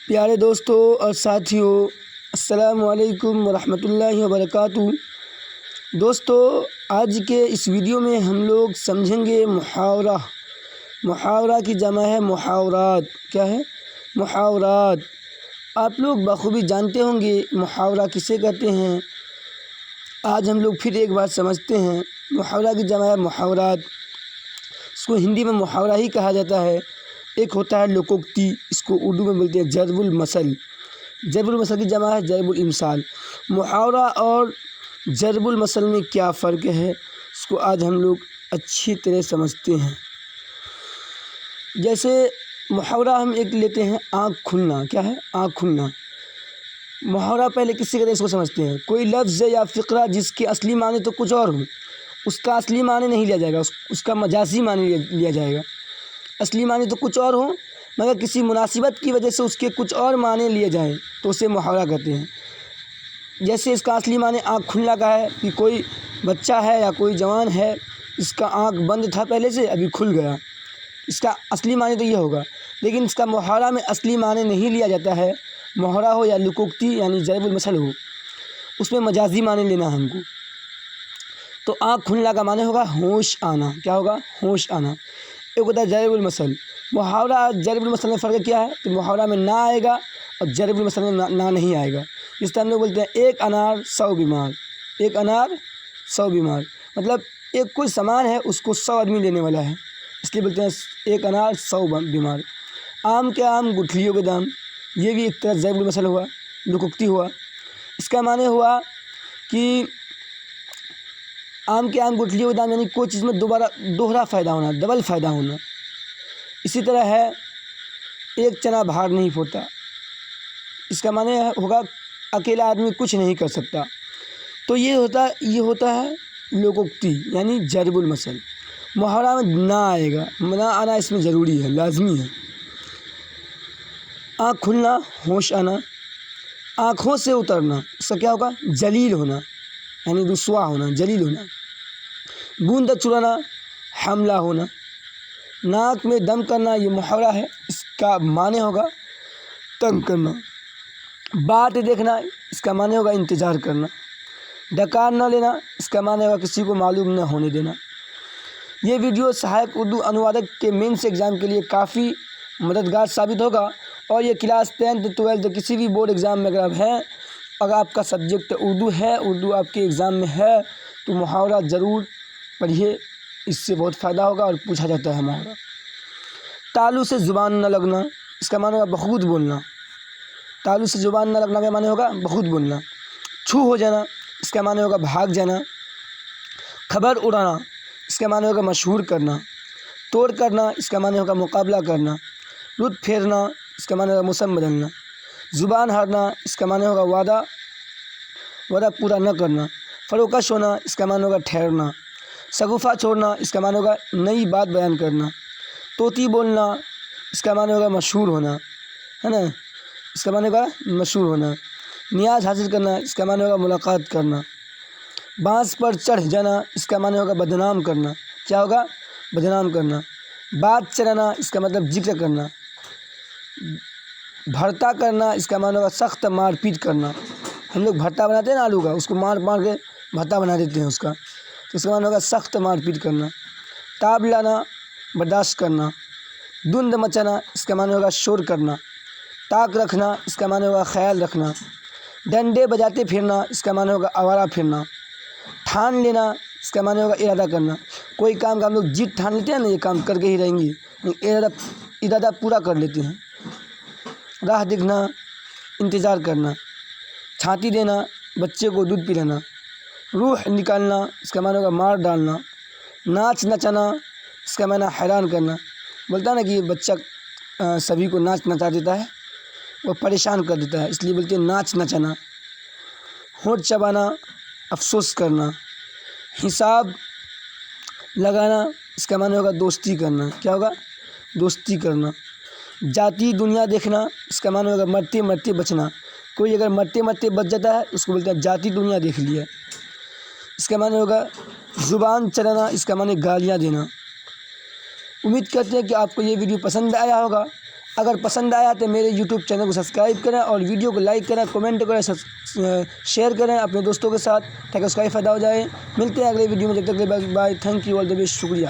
پیارے دوستوں اور ساتھیوں، السلام علیکم ورحمۃ اللہ وبرکاتہ۔ دوستو، آج کے اس ویڈیو میں ہم لوگ سمجھیں گے محاورہ۔ محاورہ کی جمع ہے محاورات۔ کیا ہے؟ محاورات۔ آپ لوگ بخوبی جانتے ہوں گے محاورہ کسے کہتے ہیں۔ آج ہم لوگ پھر ایک بار سمجھتے ہیں۔ محاورہ کی جمع ہے محاورات۔ اس کو ہندی میں محاورہ ہی کہا جاتا ہے۔ ایک ہوتا ہے لوکوکتی، اس کو اردو میں بولتے ہیں ضرب المثل۔ ضرب المثل کی جمع ہے ضرب الامثال۔ محاورہ اور ضرب المثل میں کیا فرق ہے، اس کو آج ہم لوگ اچھی طرح سمجھتے ہیں۔ جیسے محاورہ ہم ایک لیتے ہیں آنکھ کھلنا۔ کیا ہے؟ آنکھ کھلنا۔ محاورہ پہلے کس سے کہتے ہیں، اس کو سمجھتے ہیں۔ کوئی لفظ یا فقرہ جس کے اصلی معنی تو کچھ اور ہو، اس کا اصلی معنی نہیں لیا جائے گا، اس کا مجازی معنی لیا جائے گا۔ اصلی معنی تو کچھ اور ہوں مگر کسی مناسبت کی وجہ سے اس کے کچھ اور معنی لیے جائیں تو اسے محاورہ کہتے ہیں۔ جیسے اس کا اصلی معنی آنکھ کھلنا کا ہے کہ کوئی بچہ ہے یا کوئی جوان ہے، اس کا آنکھ بند تھا پہلے سے، ابھی کھل گیا، اس کا اصلی معنی تو یہ ہوگا۔ لیکن اس کا محاورہ میں اصلی معنی نہیں لیا جاتا ہے۔ محاورہ ہو یا لکوکتی یعنی ضرب المثل ہو، اس میں مجازی معنی لینا ہے ہم کو۔ تو آنکھ کھلنا کا معنی ہوگا ہوش آنا۔ کیا ہوگا؟ ہوش آنا۔ ایک ہوتا ہے ضرب المثل۔ محاورہ اور ضرب المثل میں فرق کیا ہے؟ کہ محاورہ میں نہ آئے گا اور ضرب المثل میں نہ نہیں آئے گا۔ جس طرح ہم لوگ بولتے ہیں ایک انار 100 بیمار۔ ایک انار 100 بیمار، مطلب ایک کوئی سامان ہے، اس کو 100 آدمی لینے والا ہے، اس لیے بولتے ہیں ایک انار 100 بیمار۔ آم کے آم گٹھلیوں کے دام، یہ بھی ایک طرح ضرب المثل ہوا، لکوکتی ہوا۔ اس کا معنی ہوا کہ آم کے آم گٹھلیوں کے دام یعنی کوئی چیز میں دوہرا فائدہ ہونا، ڈبل فائدہ ہونا۔ اسی طرح ہے ایک چنا بھاڑ نہیں پھوڑتا، اس کا معنی ہوگا اکیلا آدمی کچھ نہیں کر سکتا۔ تو یہ ہوتا ہے لوکوکتی یعنی ضرب المثل۔ محاورہ میں نہ آئے گا، نہ آنا اس میں ضروری ہے، لازمی ہے۔ آنکھ کھلنا، ہوش آنا۔ آنکھوں سے اترنا، اس کا کیا ہوگا؟ جلیل ہونا یعنی رسوا ہونا، جلیل ہونا۔ بوند چرانا، حاملہ ہونا۔ ناک میں دم کرنا، یہ محاورہ ہے، اس کا معنی ہوگا تنگ کرنا۔ بات دیکھنا، اس کا معنی ہوگا انتظار کرنا۔ ڈکار نہ لینا، اس کا معنی ہوگا کسی کو معلوم نہ ہونے دینا۔ یہ ویڈیو سہایک اردو انوادک کے مینس ایگزام کے لیے کافی مددگار ثابت ہوگا، اور یہ کلاس 10th 12th کسی بھی بورڈ ایگزام میں اگر آپ کا سبجیکٹ اردو ہے، اردو آپ کے ایگزام میں ہے، تو محاورہ ضرور پڑھیے، اس سے بہت فائدہ ہوگا اور پوچھا جاتا ہے محاورہ۔ تالو سے زبان نہ لگنا، اس کا معنی ہوگا بخود بولنا۔ تالو سے زبان نہ لگنا کا معنی ہوگا بخود بولنا۔ چھو ہو جانا، اس کا معنی ہوگا بھاگ جانا۔ خبر اڑانا، اس کا معنی ہوگا مشہور کرنا۔ توڑ کرنا، اس کا معنی ہوگا مقابلہ کرنا۔ رت پھیرنا، اس کا معنی ہوگا موسم بدلنا۔ زبان ہارنا، اس کا معنی ہوگا وعدہ پورا نہ کرنا۔ فروکش ہونا، اس کا معنی ہوگا ٹھہرنا۔ شگوفہ چھوڑنا، اس کا معنی ہوگا نئی بات بیان کرنا۔ طوطی بولنا، اس کا معنی ہوگا مشہور ہونا، ہے نا، اس کا معنی ہوگا مشہور ہونا۔ نیاز حاصل کرنا، اس کا معنی ہوگا ملاقات کرنا۔ بانس پر چڑھ جانا، اس کا معنی ہوگا بدنام کرنا۔ کیا ہوگا؟ بدنام کرنا۔ بات چلانا، اس کا مطلب ذکر کرنا۔ بھرتا کرنا، اس کا معنی ہوگا سخت مار پیٹ کرنا۔ ہم لوگ بھرتا بناتے ہیں نا آلو کا، اس کو مار کے بھرتا بنا دیتے ہیں اس کا، تو اس کا معنی ہوگا سخت مار پیٹ کرنا۔ تاب لانا، برداشت کرنا۔ دھند مچانا، اس کا معنی ہوگا شور کرنا۔ طاق رکھنا، اس کا معنی ہوگا خیال رکھنا۔ ڈنڈے بجاتے پھرنا، اس کا معنی ہوگا آوارہ پھرنا۔ ٹھان لینا، اس کا معنی ہوگا ارادہ کرنا۔ کوئی کام کا ہم لوگ جیت ٹھان لیتے ہیں نا، یہ کام کر کے ہی رہیں گے، ارادہ پورا کر لیتے ہیں۔ راہ دیکھنا، انتظار کرنا۔ چھاتی دینا، بچے کو دودھ پلانا۔ روح نکالنا، اس کا معنی ہوگا مار ڈالنا۔ ناچ نچانا، اس کا معنی حیران کرنا۔ بولتا ہے نا کہ یہ بچہ سبھی کو ناچ نچا دیتا ہے، وہ پریشان کر دیتا ہے، اس لیے بولتے ہیں ناچ نچانا۔ ہونٹ چبانا، افسوس کرنا۔ حساب لگانا، اس کا معنی ہوگا دوستی کرنا۔ کیا ہوگا؟ دوستی کرنا۔ جاتی دنیا دیکھنا، اس کا معنی ہوگا مرتے مرتے بچنا۔ کوئی اگر مرتے مرتے بچ جاتا ہے اس کو بولتا ہے جاتی دنیا دیکھ لیا۔ اس کا معنی ہوگا زبان چلانا، اس کا معنی گالیاں دینا۔ امید کرتے ہیں کہ آپ کو یہ ویڈیو پسند آیا ہوگا۔ اگر پسند آیا تو میرے یوٹیوب چینل کو سبسکرائب کریں اور ویڈیو کو لائک کریں، کمنٹ کریں، شیئر کریں اپنے دوستوں کے ساتھ تاکہ اس کا بھی فائدہ ہو جائے۔ ملتے ہیں اگلے ویڈیو میں، جب تک کے لیے bye, thank you, all the best, شکریہ۔